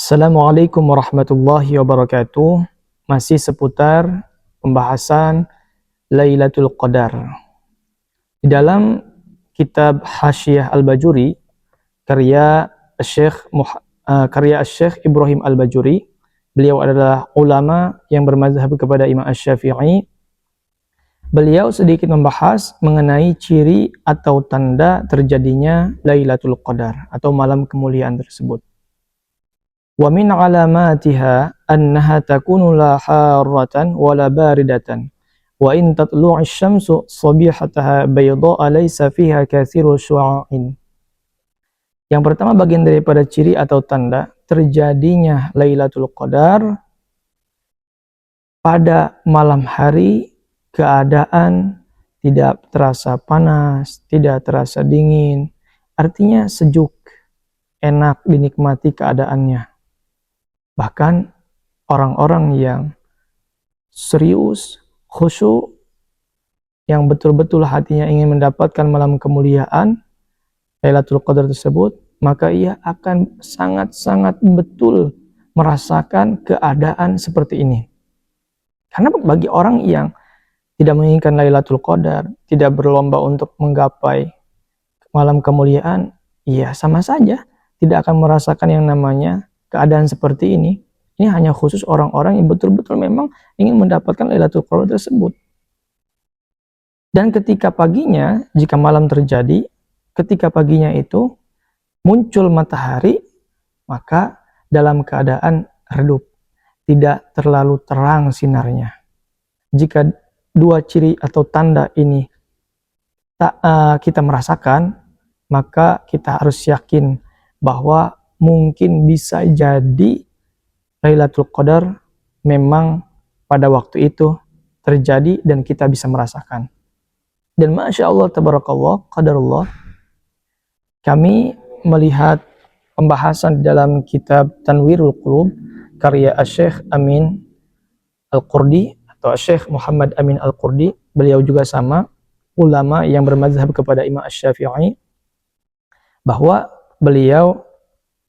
Assalamualaikum warahmatullahi wabarakatuh. Masih seputar pembahasan Lailatul Qadar. Di dalam kitab Hasyiah Al-Bajuri, karya Syekh Ibrahim Al-Bajuri, beliau adalah ulama yang bermazhab kepada Imam Asy-Syafi'i. Beliau sedikit membahas mengenai ciri atau tanda terjadinya Lailatul Qadar atau malam kemuliaan tersebut. Wa min alamatiha annaha takunu la harratan wala baridatan wa in tatlu'u asy-syamsu sabihataha bayda'a laysa fiha katsiru syu'a'in. Yang pertama, bagian daripada ciri atau tanda terjadinya Lailatul Qadar, pada malam hari keadaan tidak terasa panas, tidak terasa dingin, artinya sejuk, enak dinikmati keadaannya. Bahkan orang-orang yang serius, khusyuk, yang betul-betul hatinya ingin mendapatkan malam kemuliaan Lailatul Qadar tersebut, maka ia akan sangat-sangat betul merasakan keadaan seperti ini. Karena bagi orang yang tidak menginginkan Lailatul Qadar, tidak berlomba untuk menggapai malam kemuliaan, ya sama saja tidak akan merasakan yang namanya keadaan seperti ini. Ini hanya khusus orang-orang yang betul-betul memang ingin mendapatkan Lailatul Qadar tersebut. Dan ketika paginya, jika malam terjadi, ketika paginya itu muncul matahari, maka dalam keadaan redup, tidak terlalu terang sinarnya. Jika dua ciri atau tanda ini kita merasakan, maka kita harus yakin bahwa mungkin bisa jadi Lailatul Qadar memang pada waktu itu terjadi dan kita bisa merasakan. Dan Masya Allah, Tabarakallah, Qadarullah, kami melihat pembahasan dalam kitab Tanwirul Qulub karya Syekh Amin Al-Qurdi atau Syekh Muhammad Amin Al-Qurdi. Beliau juga sama ulama yang bermazhab kepada Imam Asy-Syafi'i, bahwa beliau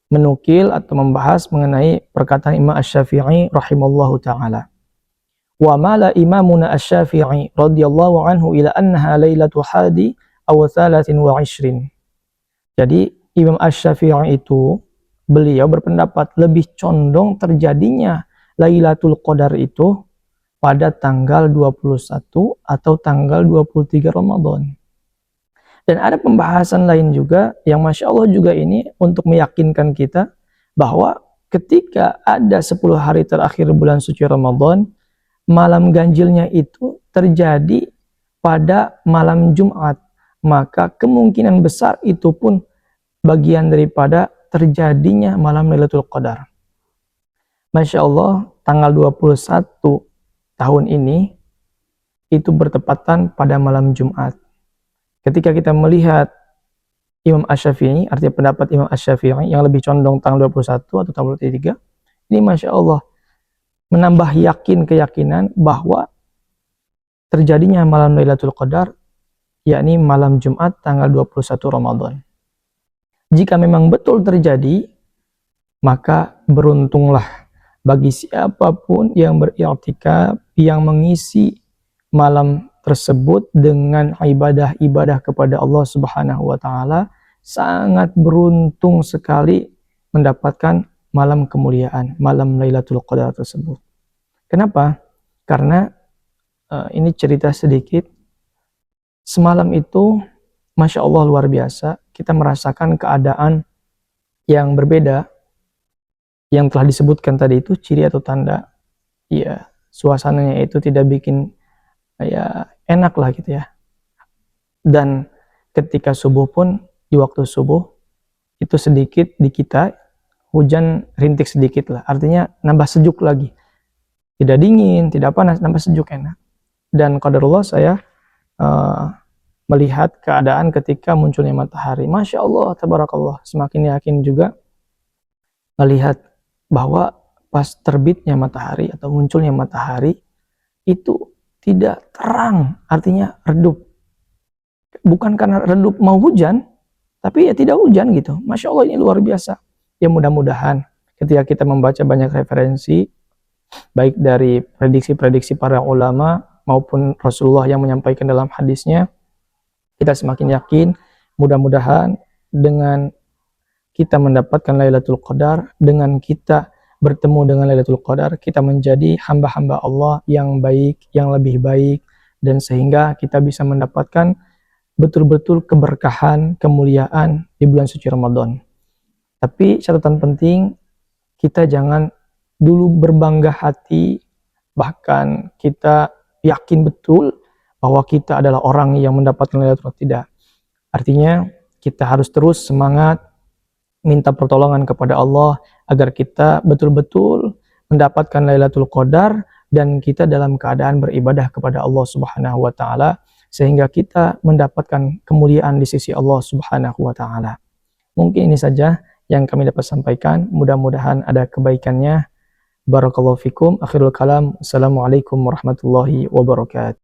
menukil atau membahas mengenai perkataan Imam Asy-Syafi'i rahimallahu ta'ala. Wa mala imamuna Asy-Syafi'i radhiyallahu anhu ila annaha lailatu hadi aw 23. Jadi Imam Asy-Syafi'i itu beliau berpendapat lebih condong terjadinya Lailatul Qadar itu pada tanggal 21 atau tanggal 23 Ramadan. Dan ada pembahasan lain juga yang Masya Allah juga ini untuk meyakinkan kita bahwa ketika ada 10 hari terakhir bulan suci Ramadan, malam ganjilnya itu terjadi pada malam Jumat, maka kemungkinan besar itu pun bagian daripada terjadinya malam Lailatul Qadar. Masya Allah, tanggal 21 tahun ini itu bertepatan pada malam Jumat. Ketika kita melihat Imam Asy-Syafi'i, artinya pendapat Imam Asy-Syafi'i yang lebih condong tanggal 21 atau tanggal 23, ini Masya Allah menambah keyakinan bahwa terjadinya malam Lailatul Qadar, yakni malam Jumat tanggal 21 Ramadan. Jika memang betul terjadi, maka beruntunglah bagi siapapun yang beriktikaf, yang mengisi malam tersebut dengan ibadah-ibadah kepada Allah Subhanahu wa taala, sangat beruntung sekali mendapatkan malam kemuliaan, malam Lailatul Qadar tersebut. Kenapa? Karena ini cerita sedikit. Semalam itu Masya Allah luar biasa, kita merasakan keadaan yang berbeda yang telah disebutkan tadi itu, ciri atau tanda. Ya, suasananya itu tidak bikin ya enak lah gitu ya. Dan ketika subuh pun, di waktu subuh itu sedikit di kita hujan rintik sedikit lah, artinya nambah sejuk lagi, tidak dingin, tidak panas, nambah sejuk, enak. Dan qadarullah saya melihat keadaan ketika munculnya matahari, Masya Allah, Tabarakallah, semakin yakin juga melihat bahwa pas terbitnya matahari atau munculnya matahari itu tidak terang, artinya redup. Bukan karena redup mau hujan, tapi ya tidak hujan gitu. Masya Allah, ini luar biasa. Ya mudah-mudahan ketika kita membaca banyak referensi, baik dari prediksi-prediksi para ulama maupun Rasulullah yang menyampaikan dalam hadisnya, kita semakin yakin mudah-mudahan dengan kita mendapatkan Lailatul Qadar, dengan kita bertemu dengan Lailatul Qadar, kita menjadi hamba-hamba Allah yang baik, yang lebih baik, dan sehingga kita bisa mendapatkan betul-betul keberkahan, kemuliaan di bulan suci Ramadan. Tapi catatan penting, kita jangan dulu berbangga hati, bahkan kita yakin betul bahwa kita adalah orang yang mendapatkan Lailatul Qadar. Tidak. Artinya kita harus terus semangat minta pertolongan kepada Allah agar kita betul-betul mendapatkan Lailatul Qadar dan kita dalam keadaan beribadah kepada Allah Subhanahu wa taala sehingga kita mendapatkan kemuliaan di sisi Allah Subhanahu wa taala. Mungkin ini saja yang kami dapat sampaikan, mudah-mudahan ada kebaikannya. Barakallahu fikum. Akhirul kalam. Assalamualaikum warahmatullahi wabarakatuh.